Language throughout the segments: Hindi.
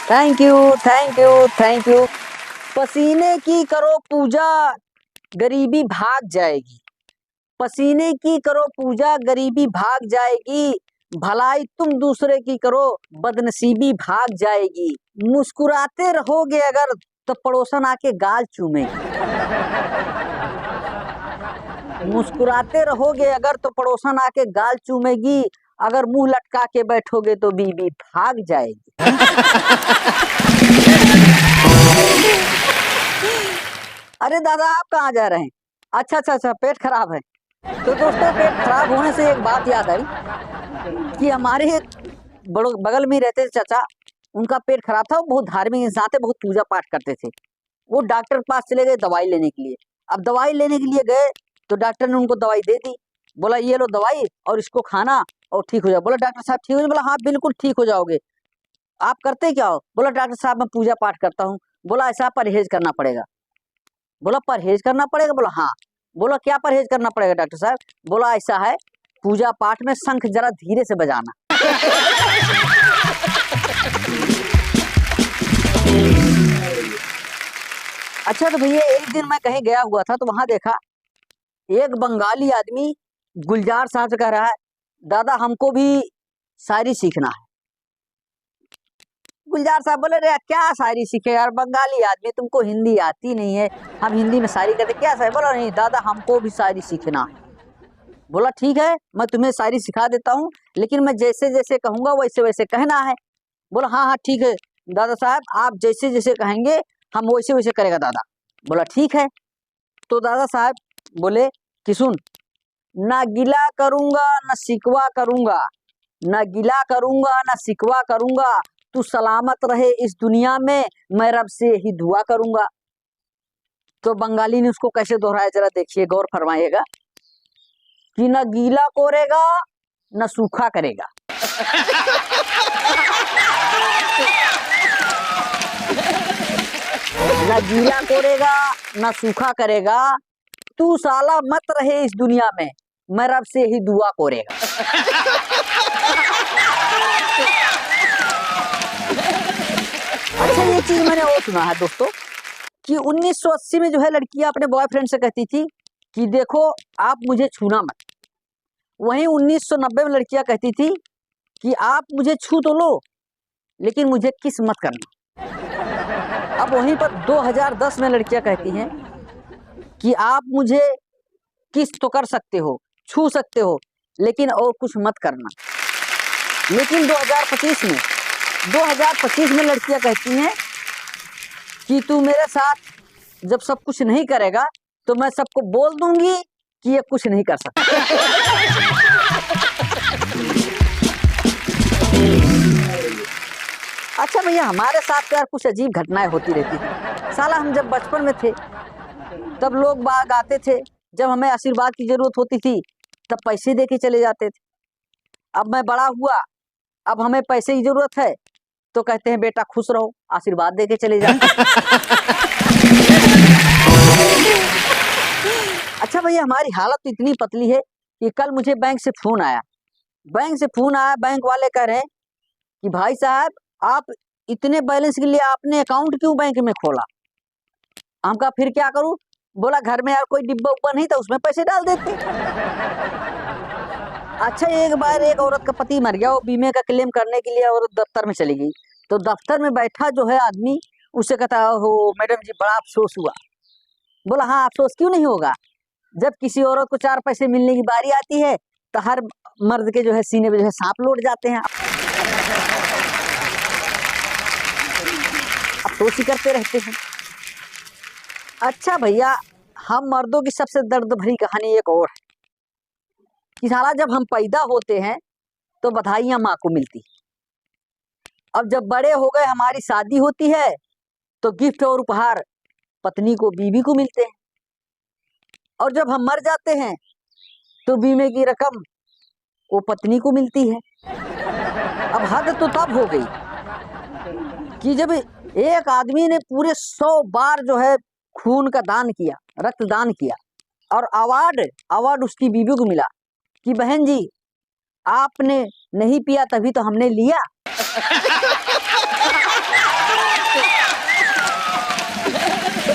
Thank you, thank you, thank you. पसीने की करो पूजा, गरीबी भाग जाएगी। पसीने की करो पूजा, गरीबी भाग जाएगी। भलाई तुम दूसरे की करो, बदनसीबी भाग जाएगी। मुस्कुराते रहोगे अगर तो पड़ोसन आके गाल चूमेगी। मुस्कुराते रहोगे अगर तो पड़ोसन आके गाल चूमेगी। अगर मुंह लटका के बैठोगे तो बीबी भाग जाएगी। अरे दादा, आप कहाँ जा रहे हैं? अच्छा अच्छा अच्छा, पेट खराब है। तो दोस्तों, पेट खराब होने से एक बात याद आई कि हमारे एक बड़ो बगल में रहते थे चाचा। उनका पेट खराब था। वो बहुत धार्मिक इंसान थे, बहुत पूजा पाठ करते थे। वो डॉक्टर के पास चले गए दवाई लेने के लिए। अब दवाई लेने के लिए गए तो डॉक्टर ने उनको दवाई दे दी। बोला ये लो दवाई और इसको खाना और ठीक हो जाओ। बोला डॉक्टर साहब ठीक हो जाए? बोला हाँ बिल्कुल ठीक हो जाओगे। आप करते क्या हो? बोला डॉक्टर साहब मैं पूजा पाठ करता हूँ। बोला ऐसा परहेज करना पड़ेगा। बोला परहेज करना पड़ेगा? बोला हाँ। बोला क्या परहेज करना पड़ेगा डॉक्टर साहब? बोला ऐसा है, पूजा पाठ में शंख जरा धीरे से बजाना। अच्छा तो भैया, एक दिन मैं कहीं गया हुआ था तो वहां देखा एक बंगाली आदमी गुलजार साहब से कह रहा है, दादा हमको भी शायरी सीखना है। गुलजार साहब बोले रे क्या शायरी सीखे यार, बंगाली आदमी, तुमको हिंदी आती नहीं है, हम हिंदी में शायरी करते क्या शायरी? बोला नहीं दादा हमको भी शायरी सीखना है। बोला ठीक है, मैं तुम्हें शायरी सिखा देता हूँ, लेकिन मैं जैसे जैसे कहूंगा वैसे वैसे कहना है। बोला हाँ हाँ ठीक है दादा साहब, आप जैसे जैसे कहेंगे हम वैसे वैसे करेगा दादा। बोला ठीक है। तो दादा साहब बोले कि सुन, ना गिला करूंगा ना शिकवा करूंगा, ना गिला करूंगा ना शिकवा करूंगा, तू सलामत रहे इस दुनिया में, मैं रब से ही दुआ करूंगा। तो बंगाली ने उसको कैसे दोहराया जरा देखिए, गौर फरमाइएगा कि न गीला कोरेगा न सूखा करेगा। न गीला कोरेगा न सूखा करेगा, तू साला मत रहे इस दुनिया में, मैं रब से ही दुआ कोरेगा। अच्छा ये चीज मैंने और सुना है दोस्तों कि 1980 में जो है लड़कियां अपने बॉयफ्रेंड से कहती थी कि देखो आप मुझे छूना मत। वहीं 1990 में लड़कियां कहती थी कि आप मुझे छू तो लो लेकिन मुझे किस मत करना। अब वहीं पर 2010 में लड़कियां कहती हैं कि आप मुझे किस तो कर सकते हो, छू सकते हो, लेकिन और कुछ मत करना। लेकिन 2025 में लड़कियां कहती हैं कि तू मेरे साथ जब सब कुछ नहीं करेगा तो मैं सबको बोल दूंगी कि ये कुछ नहीं कर सकता। अच्छा भैया, हमारे साथ यार कुछ अजीब घटनाएं होती रहती थी। साला हम जब बचपन में थे तब लोग बाग आते थे, जब हमें आशीर्वाद की जरूरत होती थी तब पैसे दे के चले जाते थे। अब मैं बड़ा हुआ, अब हमें पैसे की जरूरत है तो कहते हैं बेटा खुश रहो, आशीर्वाद दे के चले जाते। अच्छा भैया, हमारी हालत तो इतनी पतली है कि कल मुझे बैंक से फोन आया। बैंक वाले कह रहे हैं कि भाई साहब आप इतने बैलेंस के लिए आपने अकाउंट क्यों बैंक में खोला? हम कहा फिर क्या करूं? बोला घर में यार कोई डिब्बा उब्बा नहीं था, उसमें पैसे डाल देते। अच्छा एक बार एक औरत का पति मर गया, वो बीमे का क्लेम करने के लिए औरत दफ्तर में चली गई। तो दफ्तर में बैठा जो है आदमी, उससे कहता हो मैडम जी बड़ा अफसोस हुआ। बोला हाँ अफसोस क्यों नहीं होगा, जब किसी औरत को 4 पैसे मिलने की बारी आती है तो हर मर्द के जो है सीने में जो है सांप लौट जाते हैं, अफसोस ही करते रहते हैं। अच्छा भैया, हम मर्दों की सबसे दर्द भरी कहानी एक और है कि साला जब हम पैदा होते हैं तो बधाइयां माँ को मिलती, अब जब बड़े हो गए हमारी शादी होती है तो गिफ्ट और उपहार पत्नी को बीवी को मिलते हैं, और जब हम मर जाते हैं तो बीमे की रकम वो पत्नी को मिलती है। अब हद तो तब हो गई कि जब एक आदमी ने पूरे 100 बार जो है खून का दान किया, रक्तदान किया, और अवार्ड उसकी बीवी को मिला कि बहन जी आपने नहीं पिया तभी तो हमने लिया।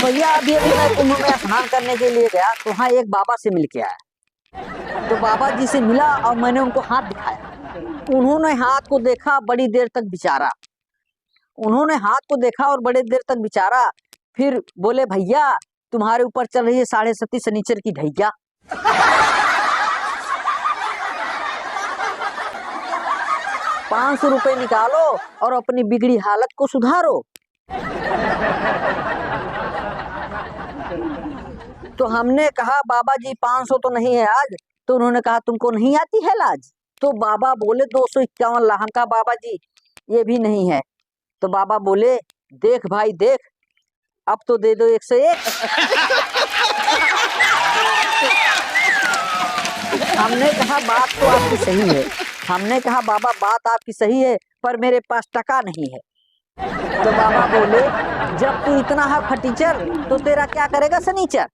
भैया अभी अभी मैं कुंभ में स्नान करने के लिए गया तो वहाँ एक बाबा से मिल के आया। तो बाबा जी से मिला और मैंने उनको हाथ दिखाया। उन्होंने हाथ को देखा, बड़ी देर तक विचारा। उन्होंने हाथ को देखा और बड़ी देर तक विचारा, फिर बोले भैया तुम्हारे ऊपर चल रही है 7.5 शनिचर की ढैया। 500 रुपए निकालो और अपनी बिगड़ी हालत को सुधारो। तो हमने कहा बाबा जी 500 तो नहीं है आज। तो उन्होंने कहा तुमको नहीं आती है लाज। तो बाबा बोले 251 लाहन का बाबा जी ये भी नहीं है। तो बाबा बोले देख भाई देख, अब तो दे दो 101। हमने कहा बात तो आपकी सही है। हमने कहा बाबा बात आपकी सही है पर मेरे पास टका नहीं है। तो बाबा बोले जब तू इतना है फटीचर तो तेरा क्या करेगा शनीचर।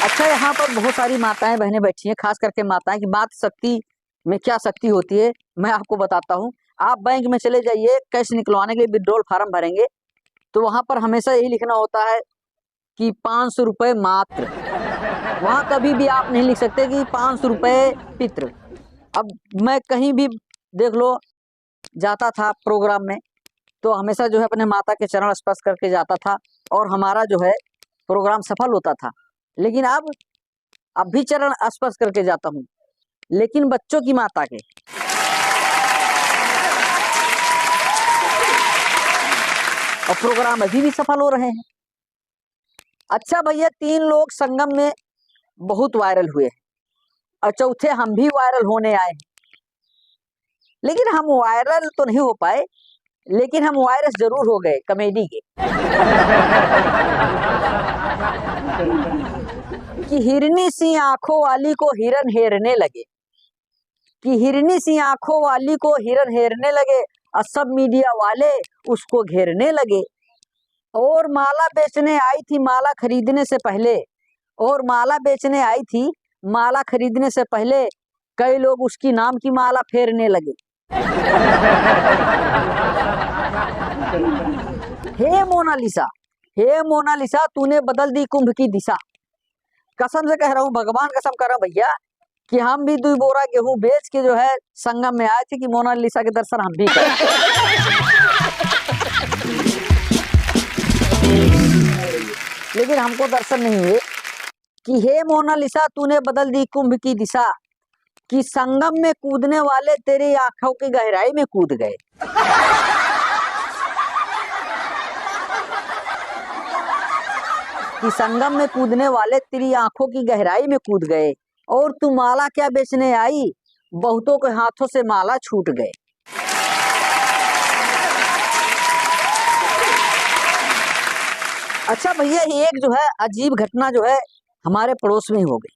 अच्छा यहाँ पर बहुत सारी माताएं बहनें बैठी हैं, खास करके माताएं की मात शक्ति में क्या शक्ति होती है मैं आपको बताता हूँ। आप बैंक में चले जाइए, कैश निकलवाने के लिए विड्रॉल फार्म भरेंगे तो वहां पर हमेशा यही लिखना होता है कि 500 रुपए मात्र। वहां कभी भी आप नहीं लिख सकते कि 500 रुपए पित्र। अब मैं कहीं भी देख लो जाता था प्रोग्राम में तो हमेशा जो है अपने माता के चरण स्पर्श करके जाता था और हमारा जो है प्रोग्राम सफल होता था। लेकिन अब भी चरण स्पर्श करके जाता हूँ, लेकिन बच्चों की माता के। और प्रोग्राम अभी भी सफल हो रहे हैं। अच्छा भैया 3 लोग संगम में बहुत वायरल हुए और चौथे हम भी वायरल होने आए। लेकिन हम वायरल तो नहीं हो पाए, लेकिन हम वायरस जरूर हो गए कॉमेडी के। कि हिरनी सी आंखों वाली को हिरन हेरने लगे। कि हिरनी सी आंखों वाली को हिरन हेरने लगे और सब मीडिया वाले उसको घेरने लगे। और माला बेचने आई थी माला खरीदने से पहले। और माला बेचने आई थी माला खरीदने से पहले कई लोग उसकी नाम की माला फेरने लगे। हे मोनालिसा, हे मोनालिसा तूने बदल दी कुंभ की दिशा। कसम से कह रहा हूँ, भगवान कसम कर रहा हूँ भैया कि हम भी 2 बोरा गेहूं बेच के जो है संगम में आए थे कि मोनालिसा के दर्शन हम भी करें। लेकिन हमको दर्शन नहीं हुए। कि हे मोनालिसा तूने बदल दी कुंभ की दिशा। कि संगम में कूदने वाले तेरी आंखों की गहराई में कूद गए। कि संगम में कूदने वाले तेरी आंखों की गहराई में कूद गए। और तू माला क्या बेचने आई, बहुतों के हाथों से माला छूट गए। अच्छा भैया एक जो है अजीब घटना जो है हमारे पड़ोस में ही हो गई।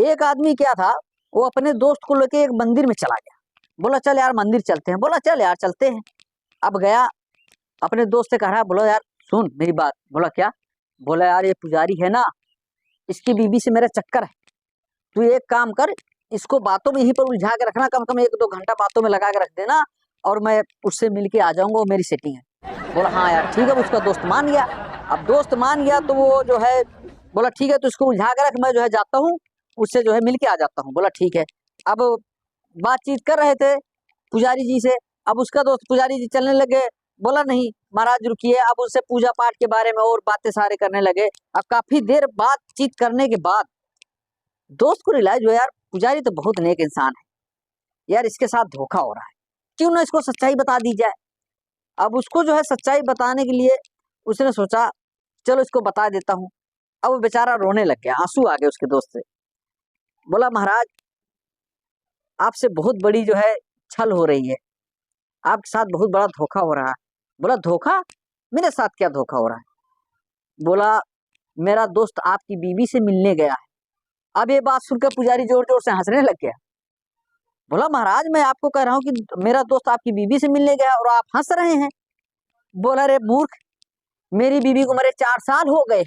एक आदमी क्या था, वो अपने दोस्त को लेके एक मंदिर में चला गया। बोला चल यार मंदिर चलते हैं। बोला चल यार चलते हैं। अब गया, अपने दोस्त से कह रहा, बोला यार सुन मेरी बात। बोला क्या। बोला यार ये पुजारी है ना, इसकी बीबी से मेरा चक्कर है। तू एक काम कर, इसको बातों में यहीं पर उलझा के रखना, कम से कम 1-2 घंटा बातों में लगा के रख देना और मैं उससे मिल के आ जाऊंगा, वो मेरी सेटिंग है। बोला हाँ यार ठीक है। उसका दोस्त मान गया। अब दोस्त मान गया तो वो जो है बोला ठीक है तो इसको उलझा के रख, मैं जो है जाता हूँ उससे जो है मिल के आ जाता हूँ। बोला ठीक है। अब बातचीत कर रहे थे पुजारी जी से। अब उसका दोस्त पुजारी जी चलने लगे। बोला नहीं महाराज रुकिए। अब उससे पूजा पाठ के बारे में और बातें सारे करने लगे। अब काफी देर बातचीत करने के बाद दोस्त को रियलाइज हुआ यार पुजारी तो बहुत नेक इंसान है, यार इसके साथ धोखा हो रहा है, क्यों ना इसको सच्चाई बता दी जाए। अब उसको जो है सच्चाई बताने के लिए उसने सोचा चलो इसको बता देता हूँ। अब वो बेचारा रोने लग गया, आंसू आ गए उसके दोस्त से। बोला महाराज आपसे बहुत बड़ी जो है छल हो रही है, आपके साथ बहुत बड़ा धोखा हो रहा है। बोला धोखा, मेरे साथ क्या धोखा हो रहा है। बोला मेरा दोस्त आपकी बीवी से मिलने गया है। अब ये बात सुनकर पुजारी जोर जोर से हंसने लग गया। बोला महाराज मैं आपको कह रहा हूँ कि मेरा दोस्त आपकी बीवी से मिलने गया और आप हंस रहे हैं। बोला रे मूर्ख, मेरी बीवी को मरे 4 साल हो गए।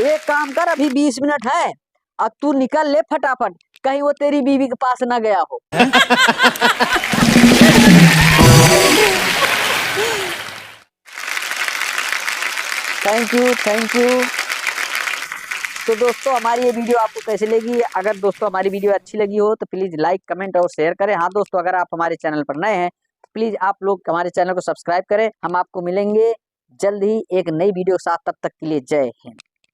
एक काम कर, अभी 20 मिनट है, अब तू निकल ले फटाफट, कहीं वो तेरी बीवी के पास ना गया हो। Thank you, thank you. तो दोस्तों हमारी ये वीडियो आपको कैसी लगी? अगर दोस्तों हमारी वीडियो अच्छी लगी हो तो प्लीज लाइक, कमेंट और शेयर करें। हाँ दोस्तों, अगर आप हमारे चैनल पर नए हैं तो प्लीज आप लोग हमारे चैनल को सब्सक्राइब करें। हम आपको मिलेंगे जल्द ही एक नई वीडियो के साथ, तब तक के लिए जय हिंद।